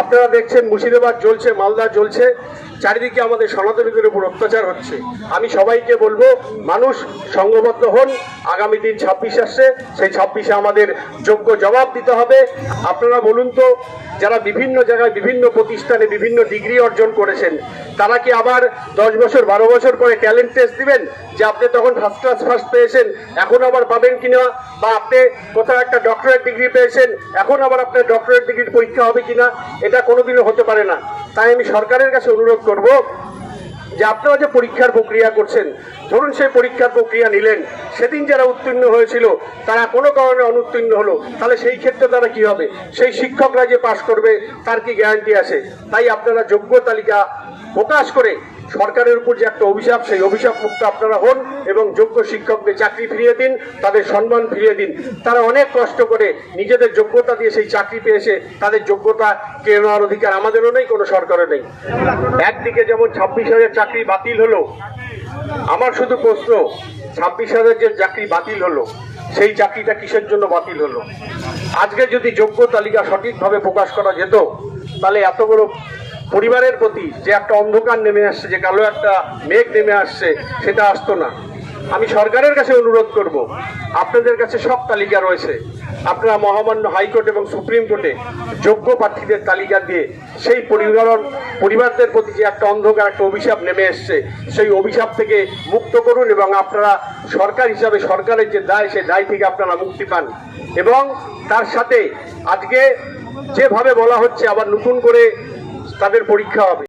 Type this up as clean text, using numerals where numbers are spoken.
আপনারা দেখছেন মুর্শিদাবাদ জ্বলছে, মালদা জ্বলছে, চারিদিকে আমাদের সনাতনীদের উপর অত্যাচার হচ্ছে। আমি সবাইকে বলবো, মানুষ সংঘবদ্ধ হন। আগামী দিন 26 আসছে, সেই 26-এ আমাদের যোগ্য জবাব দিতে হবে। আপনারা বলুন তো, যারা বিভিন্ন জায়গায় বিভিন্ন প্রতিষ্ঠানে বিভিন্ন ডিগ্রি অর্জন করেছেন, তারা কি আবার 10 বছর 12 বছর পরে ট্যালেন্ট টেস্ট দিবেন যে আপনি তখন ফার্স্ট ক্লাস ফার্স্ট পেয়েছেন, এখন আবার পাবেন কিনা? বা আপনি কোথাও একটা ডক্টরেট ডিগ্রি পেয়েছেন, এখন আবার আপনার ডক্টরেট ডিগ্রির পরীক্ষা হবে কিনা? এটা কোনোদিনও হতে পারে না। তাই আমি সরকারের কাছে অনুরোধ করব যে আপনারা যে পরীক্ষার প্রক্রিয়া করছেন, ধরুন সেই পরীক্ষার প্রক্রিয়া নিলেন, সেদিন যারা উত্তীর্ণ হয়েছিল তারা কোনো কারণে অনুত্তীর্ণ হলো, তাহলে সেই ক্ষেত্রে তারা কি হবে? সেই শিক্ষকরা যে পাশ করবে তার কি গ্যারান্টি আছে? তাই আপনারা যোগ্য তালিকা প্রকাশ করে সরকারের উপর যে একটা অভিশাপ, সেই অভিশাপ মুক্ত আপনারা হন এবং যোগ্য শিক্ষকদের চাকরি ফিরিয়ে দিন, তাদের সম্মান ফিরিয়ে দিন। তারা অনেক কষ্ট করে নিজেদের যোগ্যতা দিয়ে সেই চাকরি পেয়েছে, তাদের যোগ্যতা কেড়ে নেওয়ার অধিকার আমাদেরও নেই, কোনো সরকারও নেই। একদিকে যেমন 26,000 চাকরি বাতিল হলো, আমার শুধু প্রশ্ন, 26,000 যে চাকরি বাতিল হলো, সেই চাকরিটা কিসের জন্য বাতিল হলো? আজকে যদি যোগ্য তালিকা সঠিকভাবে প্রকাশ করা যেত, তাহলে এত বড় পরিবারের প্রতি যে একটা অন্ধকার নেমে আসছে, যে কালো একটা মেঘ নেমে আসছে, সেটা আসতো না। আমি সরকারের কাছে অনুরোধ করব, আপনাদের কাছে সব তালিকা রয়েছে, আপনারা মহামান্য হাইকোর্ট এবং সুপ্রিম কোর্টে যোগ্য প্রার্থীদের তালিকা দিয়ে সেই পরিবারদের প্রতি যে একটা অন্ধকার একটা অভিশাপ নেমে এসছে, সেই অভিশাপ থেকে মুক্ত করুন এবং আপনারা সরকার হিসাবে সরকারের যে দায়, সেই দায় থেকে আপনারা মুক্তি পান। এবং তার সাথে আজকে যেভাবে বলা হচ্ছে আবার নতুন করে তাদের পরীক্ষা হবে।